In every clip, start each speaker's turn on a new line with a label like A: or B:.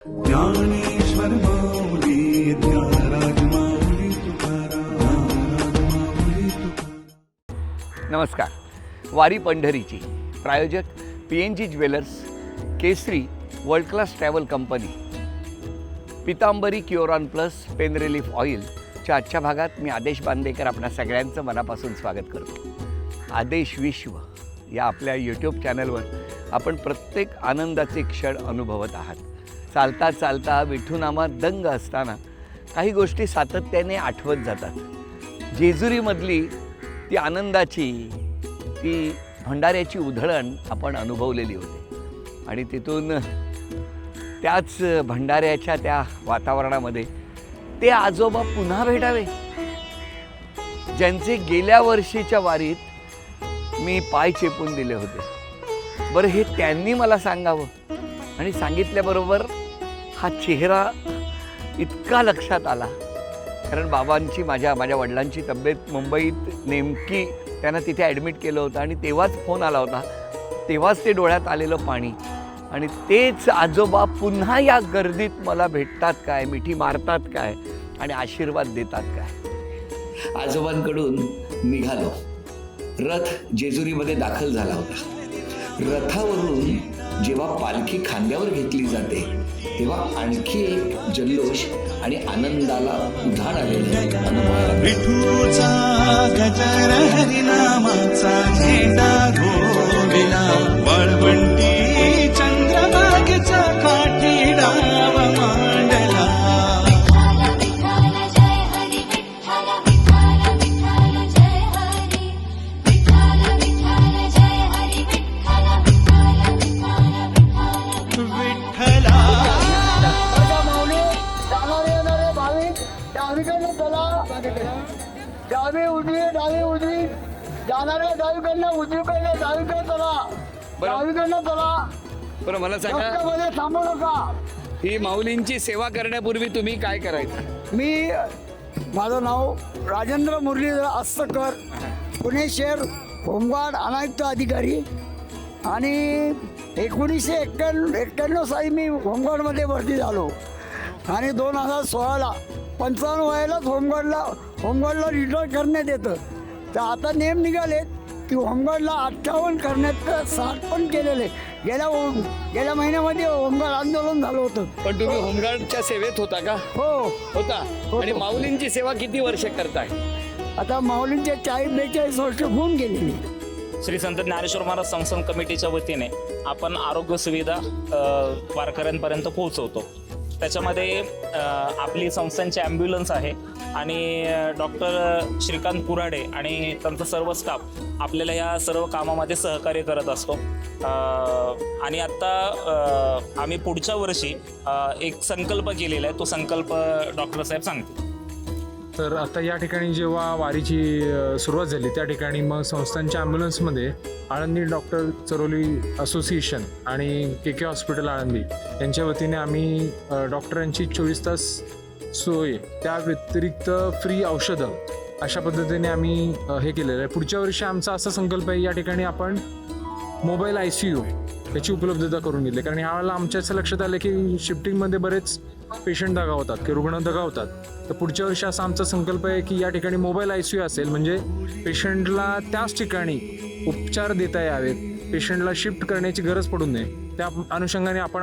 A: ज्ञानेश्वर माऊली ज्ञानराज माऊली तुकाराम, माऊली तुकाराम.
B: नमस्कार. वारी पंढरीची प्रायोजक PNG jewellers, Kesari world class travel company, Pitambari Curon plus pain relief ऑइलच्या आजच्या भागात मी आदेश बांदेकर आपल्या सगळ्यांचं मनापासून स्वागत करतो. आदेश विश्व या आपल्या यूट्यूब चॅनलवर आपण प्रत्येक आनंदाचे क्षण अनुभवत आहात. चालता चालता विठूनामात दंग असताना काही गोष्टी सातत्याने आठवत जातात. जेजुरीमधली ती आनंदाची, ती भंडाऱ्याची उधळण आपण अनुभवलेली होती आणि तिथून त्याच भंडाऱ्याच्या त्या वातावरणामध्ये ते आजोबा पुन्हा भेटावे, ज्यांचे गेल्या वर्षीच्या वारीत मी पाय चेपून दिले होते. बरं, हे त्यांनी मला सांगावं आणि सांगितल्याबरोबर हा चेहरा इतका लक्षात आला, कारण बाबांची माझ्या वडिलांची तब्येत मुंबईत नेमकी त्यांना तिथे ॲडमिट केलं होतं आणि तेव्हाच फोन आला होता. तेव्हाच ते डोळ्यात आलेलं पाणी आणि तेच आजोबा पुन्हा या गर्दीत मला भेटतात काय, मिठी मारतात काय आणि आशीर्वाद देतात काय.
C: आजोबांकडून निघालो. रथ जेजुरीमध्ये दाखल झाला होता. रथावरून जेव्हा पालखी खांद्यावर घेतली जाते तेव्हा आणखी एक जल्लोष आणि आनंदाला उधाण आलेलं अनुभवायला
A: विठूचा गजर हरिनामाचा झेंडा घोविला, वाळवंटी चंद्रभागेचा काठी डाव मांडला.
D: डावी उजवी जाणाऱ्या डावीकडनं उजवीकडनं डावीकडे चला, डावीकडनं चला.
B: बरं, मला सांगा,
D: रस्त्यामध्ये थांबू नका.
B: ही माऊलींची सेवा करण्यापूर्वी तुम्ही काय करायचं?
D: मी माझं नाव राजेंद्र मुरलीधर अस्तकर, पुणे शहर होमगार्ड अनायुक्त अधिकारी आणि 1991 साली मी होमगार्डमध्ये भरती झालो आणि 2016ला 55 वयालाच होमगार्डला रिटायर करण्यात येतं. तर आता नेम निघाले की होमगार्डला 58 करण्यात 60 पण केलेले. गेल्या महिन्यामध्ये होमगार्ड आंदोलन झालं होतं.
B: पण तुम्ही होमगार्डच्या सेवेत होता का? होता. आणि माऊलींची सेवा किती वर्ष करताय?
D: आता माऊलींचे 40-42 वर्ष होऊन गेलेली.
E: श्री संत ज्ञानेश्वर महाराज संस्थान कमिटीच्या वतीने आपण आरोग्य सुविधा वारकऱ्यांपर्यंत पोहोचवतो. त्याच्यामध्ये आपली संस्थांची ॲम्ब्युलन्स आहे आणि डॉक्टर श्रीकांत कुऱ्हाडे आणि त्यांचा सर्व स्टाफ आपल्याला या सर्व कामामध्ये सहकार्य करत असतो. आणि आत्ता आम्ही पुढच्या वर्षी एक संकल्प केलेला आहे. तो संकल्प डॉक्टर साहेब सांगतील.
F: तर आता या ठिकाणी जेव्हा वारीची सुरुवात झाली त्या ठिकाणी मग संस्थांच्या ॲम्ब्युलन्समध्ये आळंदी डॉक्टर चरोली असोसिएशन आणि KK हॉस्पिटल आळंदी यांच्या वतीने आम्ही डॉक्टरांची 24 तास सोय, त्या व्यतिरिक्त फ्री औषधं अशा पद्धतीने आम्ही हे केलेलं आहे. पुढच्या वर्षी आमचा असा संकल्प आहे, या ठिकाणी आपण मोबाईल ICU याची उपलब्धता करून घेतली. कारण यावेळेला आमच्या असं लक्षात आलं की शिफ्टिंगमध्ये बरेच पेशंट दगावतात की रुग्ण दगावतात. तर पुढच्या वर्षी असा आमचा संकल्प आहे की या ठिकाणी मोबाईल ICU असेल, म्हणजे पेशंटला त्याच ठिकाणी उपचार देता यावेत, पेशंटला शिफ्ट करण्याची गरज पडू नये. त्या अनुषंगाने आपण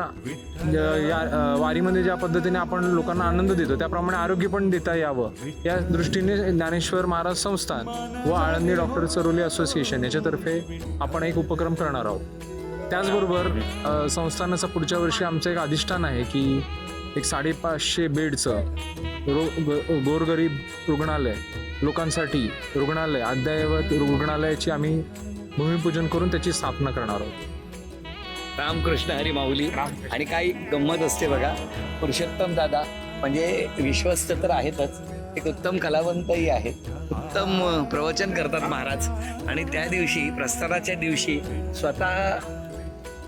F: या वारीमध्ये ज्या पद्धतीने आपण लोकांना आनंद देतो त्याप्रमाणे आरोग्य पण देता यावं या दृष्टीने ज्ञानेश्वर महाराज संस्थान व आळंदी डॉक्टर चरोली असोसिएशन याच्यातर्फे आपण एक उपक्रम करणार आहोत. त्याचबरोबर संस्थानाचं पुढच्या वर्षी आमचं एक अधिष्ठान आहे की एक 550 बेडचं गोरगरीब रुग्णालय, लोकांसाठी रुग्णालय, अद्ययावत रुग्णालयाची आम्ही भूमिपूजन करून त्याची स्थापना करणार आहोत.
B: रामकृष्ण हरी माऊली. आणि काही गंमत असते बघा, पुरुषोत्तम दादा म्हणजे विश्वस्त तर आहेतच, एक उत्तम कलावंतही आहेत, उत्तम प्रवचन करतात महाराज. आणि त्या दिवशी प्रस्थानाच्या दिवशी स्वतः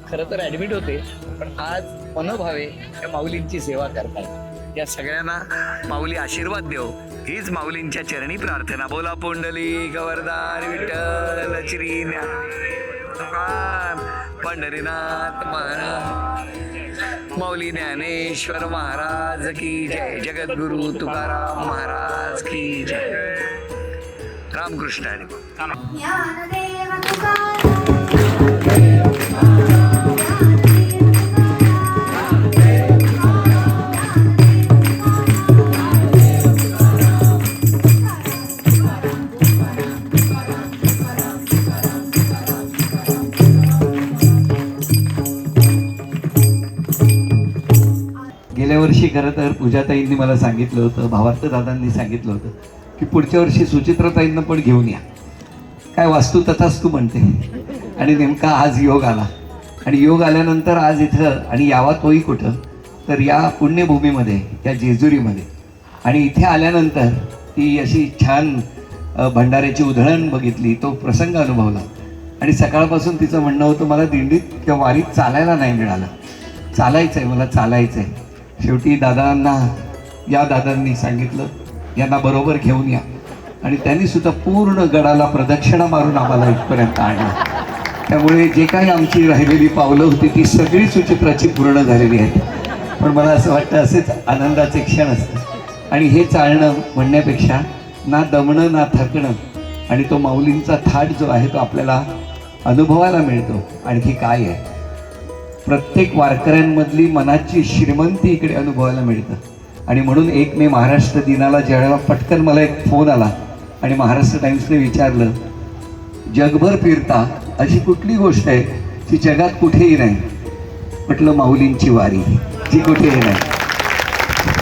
B: खरं तर ॲडमिट होते, पण आज मनोभावे त्या माऊलींची सेवा करतात. या सगळ्यांना माऊली आशीर्वाद देव हीच माऊलींच्या चरणी प्रार्थना. बोला पुंडलिक वरदान विठ्ठल श्री पंढरीनाथ महाराज. माऊली ज्ञानेश्वर महाराज की जय, जगद्गुरु तुकाराम महाराज की जय. रामकृष्ण हरी.
G: ज्ञानदेव तुकाराम
H: गेल्या वर्षी खरं तर पूजाताईंनी मला सांगितलं होतं, भावार्थ दादांनी सांगितलं होतं की पुढच्या वर्षी सुचित्राताईंना पण घेऊन या. काय वास्तू तथास्तू म्हणते. आणि नेमका आज योग आला. आणि योग आल्यानंतर आज इथं आणि यावा तोही कुठं तर या पुण्यभूमीमध्ये, या जेजुरीमध्ये. आणि इथे आल्यानंतर ती अशी छान भंडाऱ्याची उधळण बघितली, तो प्रसंग अनुभवला. आणि सकाळपासून तिचं म्हणणं होतं मला दिंडीत किंवा वारीत चालायला नाही मिळालं, चालायचं आहे, मला चालायचं आहे. शेवटी दादांनी सांगितलं यांना बरोबर घेऊन या. आणि त्यांनी सुद्धा पूर्ण गडाला प्रदक्षिणा मारून आम्हाला इथपर्यंत आणलं. त्यामुळे जे काही आमची राहिलेली पावलं होती ती सगळी सुचित्राची पूर्ण झालेली आहेत. पण मला असं वाटतं असेच आनंदाचे क्षण असतं. आणि हे चालणं म्हणण्यापेक्षा ना दमणं ना थकणं, आणि तो माऊलींचा थाट जो आहे तो आपल्याला अनुभवायला मिळतो. आणखी काय आहे, प्रत्येक वारकऱ्यांमधली मनाची श्रीमंती इकडे अनुभवायला मिळतं. आणि म्हणून 1 मे महाराष्ट्र दिनाला ज्यावेळेला पटकन मला एक फोन आला आणि महाराष्ट्र टाइम्सने विचारलं जगभर फिरता अशी कुठली गोष्ट आहे जी जगात कुठेही नाही. म्हटलं माऊलींची वारी, जी कुठेही नाही.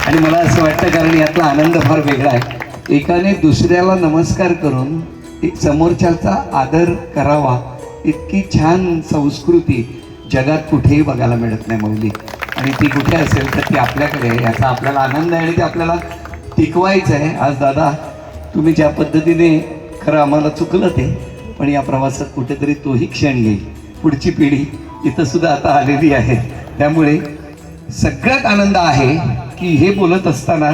H: आणि मला असं वाटतं कारण यातला आनंद फार वेगळा आहे. एकाने दुसऱ्याला नमस्कार करून एक समोरच्याचा आदर करावा, इतकी छान संस्कृती जगात कुठेही बघायला मिळत नाही माऊली. आणि ती कुठे असेल तर ती आपल्याकडे आहे, याचा आपल्याला आनंद आहे आणि ते आपल्याला टिकवायचं आहे. आज दादा तुम्ही ज्या पद्धतीने, खरं आम्हाला चुकलं ते, पण या प्रवासात कुठेतरी तोही क्षण येईल. पुढची पिढी इथं सुद्धा आता आलेली आहे. त्यामुळे सगळ्यात आनंद आहे की हे बोलत असताना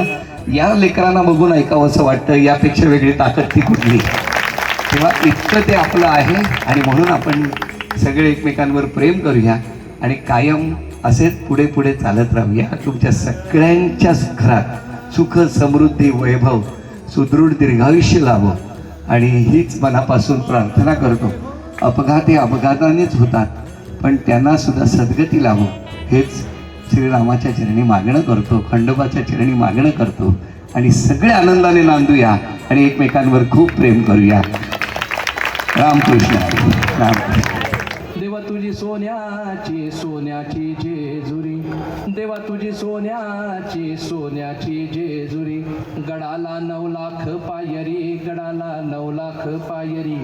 H: या लेकरांना बघून ऐकावं असं वाटतं, यापेक्षा वेगळी ताकद ती कुठली. तेव्हा इतकं ते आपलं आहे. आणि म्हणून आपण सगळे एकमेकांवर प्रेम करूया आणि कायम असेच पुढे पुढे चालत राहूया. तुमच्या सगळ्यांच्या घरात सुख, समृद्धी, वैभव, सुदृढ दीर्घायुष्य लाभो. आणि हीच मनापासून प्रार्थना करतो. अपघात हे अपघातानेच होतात, पण त्यांना सुद्धा सद्गती लाभो हेच श्रीरामाच्या चरणी मागणं करतो, खंडोबाच्या चरणी मागणं करतो. आणि सगळे आनंदाने नांदूया आणि एकमेकांवर खूप प्रेम करूया. रामकृष्ण रामकृष्ण.
I: देवा तुझी सोन्याची सोन्याची जेजुरी, देवा तुझी सोन्याची सोन्याची जेजुरी. गडाला 9 लाख पायरी, गडाला 9 लाख पायरी,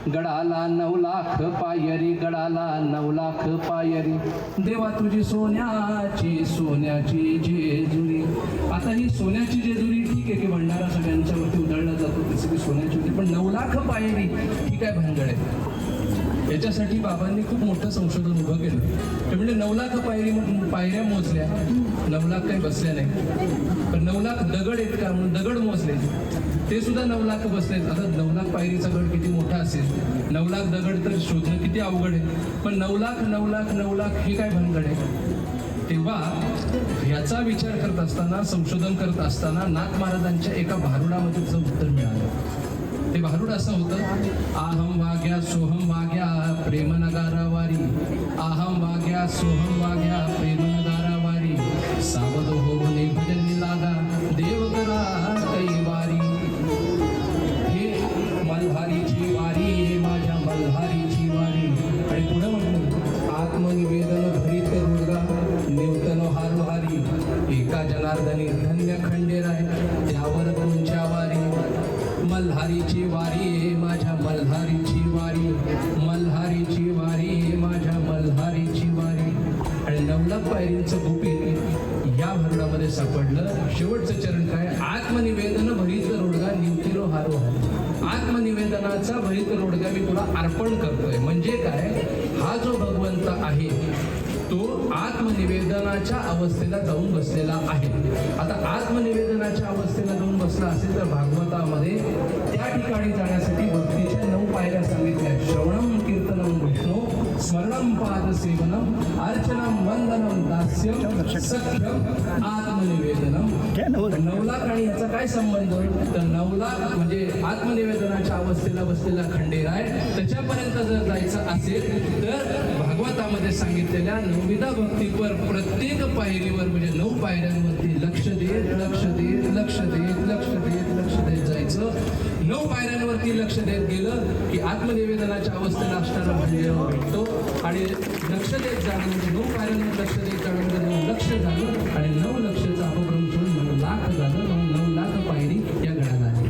I: गडाला 9 लाख पायरी, गडाला 9 लाख पायरी. देवा तुझी सोन्याची सोन्याची जेजुरी. आता ही सोन्याची जेजुरी ठीक आहे की भंडारा सगळ्यांच्या वरती उधळला जातो, तसं की सोन्याची होती, पण 9 लाख पायरी ही काय भानगड आहे. याच्यासाठी बाबांनी खूप मोठं संशोधन उभं केलं. ते म्हणजे 9 लाख पायऱ्या मोजल्या, 9 लाख काही बसल्या नाही, पण 9 लाख दगड आहेत का म्हणून दगड मोजले, ते सुद्धा 9 लाख बसले. आता 9 लाख पायरीचा गड किती मोठा असेल, 9 लाख दगड तर शोधणं किती अवघड आहे. पण 9 लाख 9 लाख 9 लाख हे काय भानगड आहे. तेव्हा ह्याचा विचार करत असताना, संशोधन करत असताना नाथ महाराजांच्या एका भारुडामध्ये तिचं उत्तर मिळालं. ते भारुड असं होतं, आहम वाग्या सोहम वाग्या प्रेम नगारा वारी, आहम वाग्या सोहम वाग्या प्रेम नगारा वारी. सावध होऊन भजनी लागा देव करा कैवारी. हे मल्हारीची वारी, माझ्या मल्हारीची वारी. आणि पुढं म्हणतो आत्मनिवेदन भरीत रुडगा निवतन हारोहारी. एका जनार्दनी धन्य खंडेराय त्यावर तुमच्या वारी. मल्हारीची वारी, माझ्या मल्हारीची वारी, मल्हारीची वारी, माझ्या मल्हारीची वारी. आणि 9 लाख पायरींचं गुपित या भारुडामध्ये सापडलं. शेवटचं चरण काय, आत्मनिवेदन भरीत रोडगा निवतिलो हारो हारी. आत्मनिवेदनाचा भरीत रोडगा मी तुला अर्पण करतोय. म्हणजे काय, हा जो भगवंत आहे तो आत्मनिवेदनाच्या अवस्थेला जाऊन बसलेला आहे. आता आत्मनिवेदनाच्या अवस्थेला जाऊन बसला असेल तर भागवतामध्ये त्या ठिकाणी जाण्यासाठी भक्तीच्या 9 पायऱ्या सांगितल्या. श्रवणम कीर्तनम विष्णू स्मरणम पाद सेवनम अर्चनम वंदनम दास्यम सख्यम आत्मनिवेदनम. 9 लाख आणि याचा काय संबंध? तर 9 लाख म्हणजे आत्मनिवेदनाच्या अवस्थेला बसलेला खंडेराय, त्याच्यापर्यंत जर जायचं असेल तर भागवतामध्ये सांगितलेल्या 9विधा भक्तीपर प्रत्येक पायरीवर म्हणजे 9 पायऱ्यांवरती लक्ष देत लक्ष देत लक्ष देत लक्ष देत लक्ष देत जायचं. 9 पायऱ्यांवरती लक्ष देत गेलं की आत्मनिवेदनाच्या अवस्थेला असणारा भांडेराव भेटतो आणि लक्ष देत जाणं म्हणजे 9 पायऱ्यांवर लक्ष देत जाणं म्हणजे 9 लक्ष झालं आणि 9 लक्षाचा अपभ्रम सोडून 9 लाख झालं. 9 लाख पायरी या गडाला आली.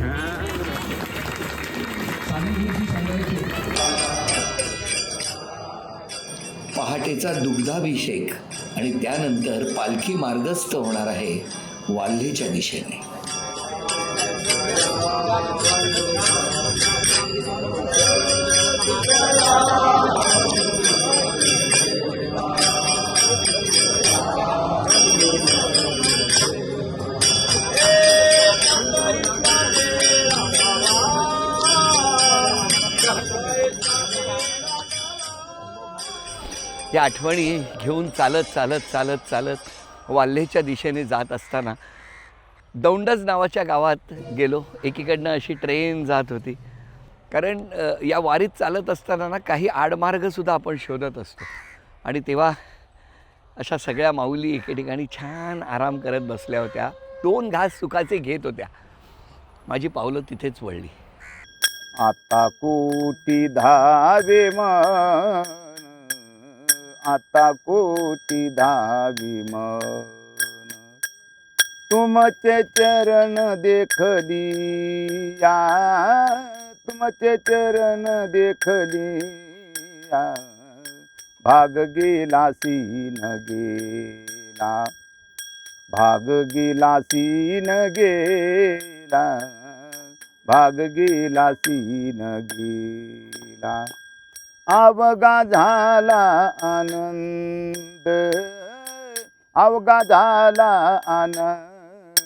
I: चालेल सांगायचे.
C: पहाटेचा दुग्धाभिषेक आणि त्यानंतर पालखी मार्गस्थ होणार आहे वाल्हेच्या दिशेने.
B: या आठवणी घेऊन चालत चालत चालत चालत वाल्हेच्या दिशेने जात असताना दौंडज नावाच्या गावात गेलो. एकीकडनं अशी ट्रेन जात होती, कारण या वारीत चालत असताना ना काही आडमार्गसुद्धा आपण शोधत असतो. आणि तेव्हा अशा सगळ्या माऊली एके ठिकाणी छान आराम करत बसल्या होत्या, 2 घास सुखाचे घेत होत्या. माझी पावलं तिथेच वळली.
J: आता कोटी धावे मन, आता कोटी धावी मन, तुमचे चरण देखलिया, तुमचे चरण देखलिया, भाग गेला सीन गेला, भाग गेला सीन गेला, भाग गेला सीन गेला. अवघा झाला आनंद, अवघा झाला आनंद,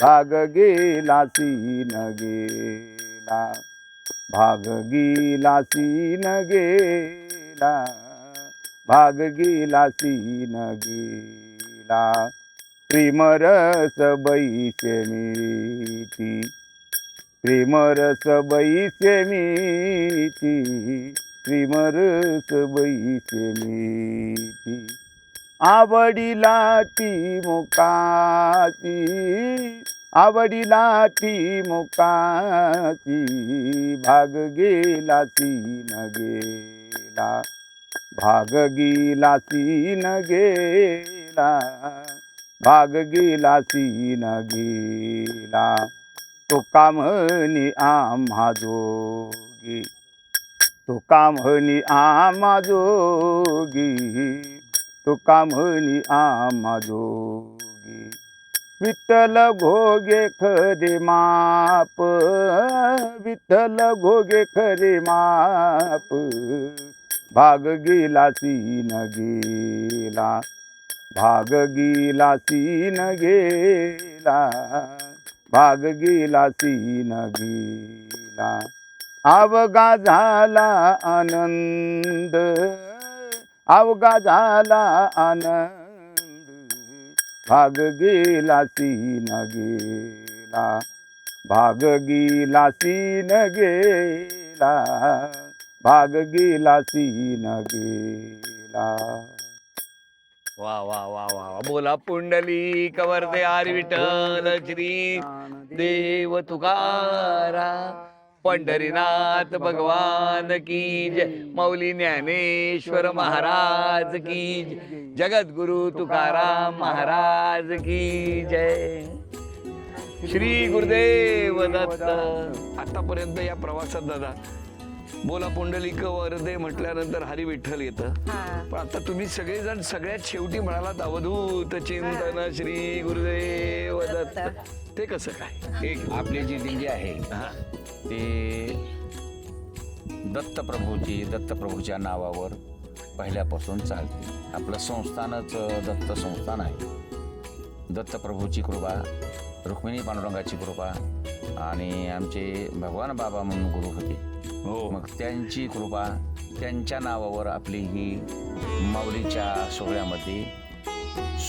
J: भाग गेला सीन गेला, भाग गेला सीन गेला, भाग गेला सीन गेला. प्रेमरस बैसे मीठी, प्रेमरस बैसे मीठी, प्रेमरस बैसे मीठी. आवडीला ती मुकाची, आवडीला ती मुकाची, भाग गेला सीन गेला, भाग गेला सीन गेला, भाग गेला सीन गेला. तुका म्हणी आम्हा जोगी, तुका म्हणी आम्हा जोगी, तुका म्हणी आम्हा जोगी. विठ्ठल घोगे खरे माप, विठ्ठल घोगे खरे माप, भाग गेला सीन गेला, भाग गेला सीन गेला, भाग गेला सीन गेला. अवघा झाला आनंद, अवघा झाला आनंद, भाग गेला सीन गेला, भाग गेला सीन गेला, भाग गेला सीन गेला.
B: वा वा वा वा वा. बोला पुंडलिक वरदे हरी विठ्ठल श्री देव तुकारा, पंढरीनाथ भगवान की जय, माऊली ज्ञानेश्वर महाराज की जय, जगद्गुरु तुकाराम महाराज की जय. श्री गुरुदेव दत्त. आतापर्यंत या प्रवासात दादा बोला पुंडलिक वरदे म्हटल्यानंतर हरी विठ्ठल येतं, पण आता तुम्ही सगळेजण सगळ्यात शेवटी म्हणालात अवधूत चिंतन श्री गुरुदेव दत्त. ते कसं काय?
K: एक आपली जी दिंडी आहे ते दत्तप्रभूच्या नावावर पहिल्यापासून चालते. आपलं संस्थानच दत्त संस्थान आहे. दत्तप्रभूची कृपा, रुक्मिणी पांडुरंगाची कृपा आणि आमचे भगवान बाबा म्हणून गुरु होते
B: हो.
K: मग त्यांची कृपा, त्यांच्या नावावर आपली ही माऊलीच्या सोहळ्यामध्ये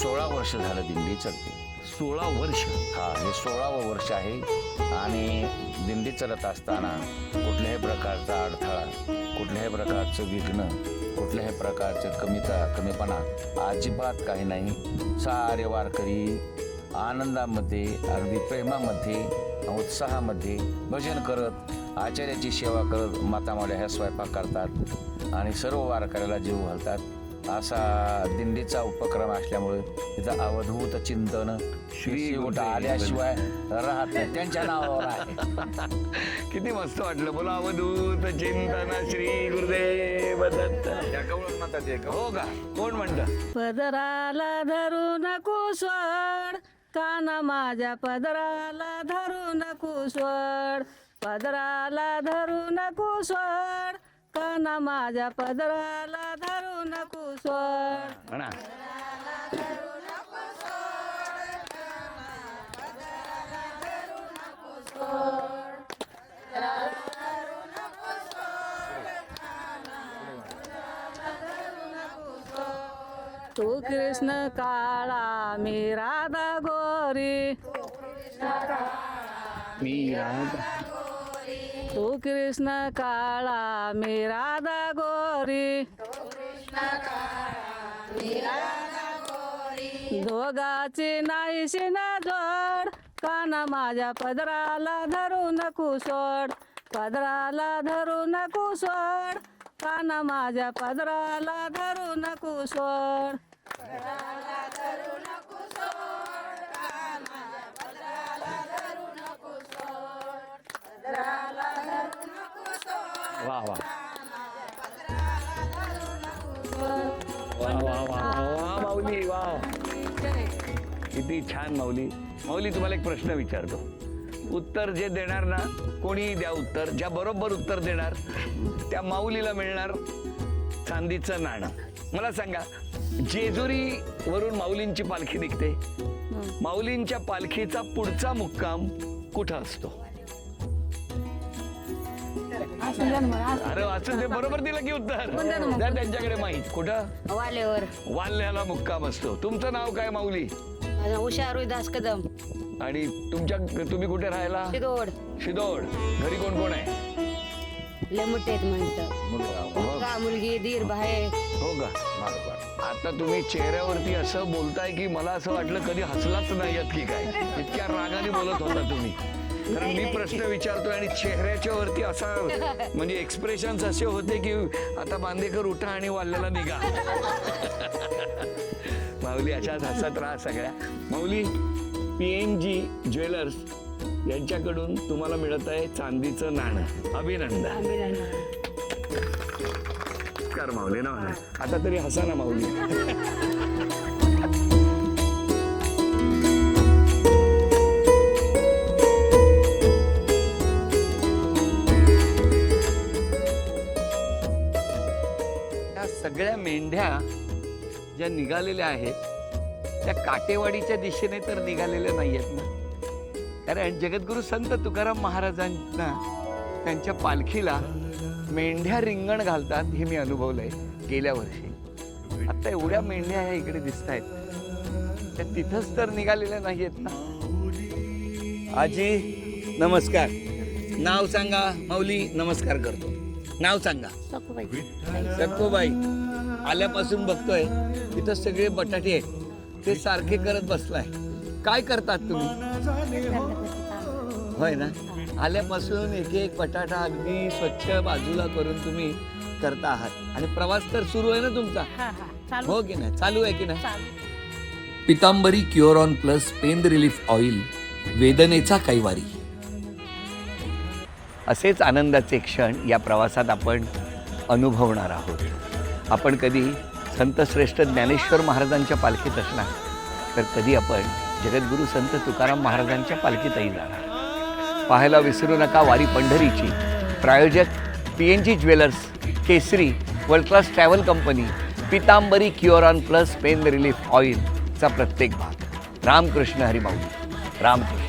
K: 16 वर्ष झालं दिंडी चालते.
B: 16 वर्ष.
K: हा, हे 16वं वर्ष आहे. आणि दिंडी चालत असताना कुठल्याही प्रकारचा अडथळा, कुठल्याही प्रकारचं विघ्न, कुठल्याही प्रकारचं कमीपणा अजिबात काही नाही. सारे वारकरी आनंदामध्ये, अगदी प्रेमामध्ये, उत्साहामध्ये भजन करत, आचार्याची सेवा करत माता मावल्या ह्या स्वयंपाक करतात आणि सर्व वारकऱ्याला जीव घालतात. असा दिंडीचा उपक्रम असल्यामुळे तिथं अवधूत चिंतन श्री उठ आल्याशिवाय राहत नाही, त्यांच्या नावावर आहे.
B: किती मस्त वाटलं. बोला अवधूत चिंतन श्री गुरुदेव दत्त. हो का? कोण म्हणतं?
L: पदराला धरू नको सोड, काना माझ्या पदराला धरू नको सोड, पदराला धरू नको सोड, काना माझ्या पदराला धरू नको सोड.
B: म्हणा.
L: तू कृष्ण काळा मी राधा गोरी, तू कृष्ण काळा मी राधा गोरी, दोघाची नाहीशी ना जोड, काना माझ्या पदराला धरू नको सोड, पदराला धरू नको सोड, काना माझ्या पदराला धरू नको सोड.
B: वा वा वा वा वा माऊली, वा. किती छान माऊली. माऊली, तुम्हाला एक प्रश्न विचारतो. उत्तर जे देणार ना, कोणीही द्या उत्तर, ज्या बरोबर उत्तर देणार त्या माऊलीला मिळणार चांदीचं नाणं. मला सांगा, जेजुरी वरून माऊलींची पालखी निघते, माऊलींच्या पालखीचा पुढचा मुक्काम कुठं असतो? अरे वाचून ते बरोबर दिलं की उत्तर. द्या त्यांच्याकडे माहित. कुठं?
L: वालेवर.
B: वाल्याला मुक्काम असतो. तुमचं नाव काय माऊली?
L: उषा रोहिदास कदम.
B: आणि तुम्ही कुठे राहायला?
L: शिदोड.
B: शिदोड. घरी कोण कोण आहे?
L: लेमुटेत म्हणतात, मुलगी दीर बाहेर.
B: हो का? बरोबर. आता तुम्ही चेहऱ्यावरती असं बोलताय की मला असं वाटलं कधी हसलाच नाही की काय, इतक्या रागाने बोलत होता तुम्ही. कारण मी प्रश्न विचारतोय आणि चेहऱ्याच्या वरती असा म्हणजे एक्सप्रेशन्स असे होते की आता बांदेकर उठा आणि वाल्याला निघा. माऊली, अशाच हसत राहा सगळ्या. माऊली, PNG ज्वेलर्स यांच्याकडून तुम्हाला मिळत आहे चांदीचं नाणं. अभिनंदन. कर माऊली ना. आता तरी हसा ना माऊली. त्या सगळ्या मेंढ्या ज्या निघालेल्या आहेत त्या काटेवाडीच्या दिशेने तर निघालेल्या नाही आहेत ना. कारण जगद्गुरु संत तुकाराम महाराजांना त्यांच्या पालखीला मेंढ्या रिंगण घालतात हे मी अनुभवलंय गेल्या वर्षी. आता एवढ्या मेंढ्या ह्या इकडे दिसत आहेत, त्या तिथंच तर निघालेल्या नाही आहेत ना. आजी नमस्कार. नाव सांगा. माऊली नमस्कार करतो. नाव सांगा. सखूबाई. आल्यापासून बघतोय तिथं सगळे बटाटे आहेत, ते सारखे करत बसलाय. काय करतात तुम्ही? होय ना. आल्यापासून एक एक बटाटा अगदी स्वच्छ बाजूला करून तुम्ही करता आहात. आणि प्रवास तर सुरू आहे ना तुमचा? हो की नाही? चालू आहे की नाही?
C: Pitambari Curon plus pain relief oil, वेदनेचा कैवारी.
B: असेच आनंदाचे क्षण या प्रवासात आपण अनुभवणार आहोत. आपण कधी संतश्रेष्ठ ज्ञानेश्वर महाराजांच्या पालखीत असणार, तर कधी आपण जगद्गुरू संत तुकाराम महाराजांच्या पालखीतही जाणार. पाहायला विसरू नका वारी पंढरीची. प्रायोजक PNG jewellers, Kesari, world class travel company, Pitambari Curon plus pain relief ऑइलचा प्रत्येक भाग. रामकृष्ण हरी माऊली. रामकृष्ण.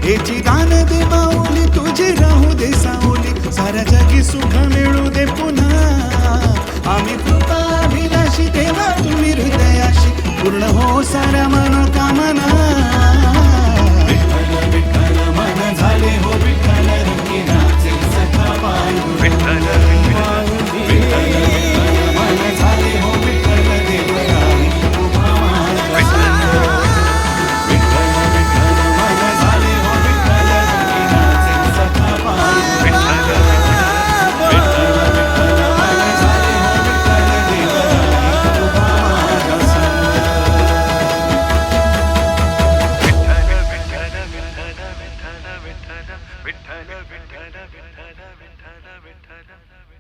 A: हेची दान दे माऊली तुझी राहू दे सावली साऱ्या जगी सुख मिळू दे पुन्हा आम्ही कृपाभिलाषी देवा तुम्ही हृदयाशी पूर्ण हो साऱ्या मनोकामना विठ्ठल विठ्ठल मन झाले हो विठ्ठल रंगी नाचे सखा पायी विठ्ठल विठ्ठल मन झाले हो विठ्ठल देवराई उभा मार्गसा विठ्ठल विठ्ठल मन झाले हो विठ्ठल रंगी नाचे सखा पायी विठ्ठल विठ्ठल मन झाले हो विठ्ठल देवराई उभा मार्गसा विठ्ठल विठ्ठल विठ्ठल विठ्ठल विठ्ठल विठ्ठल विठ्ठल विठ्ठल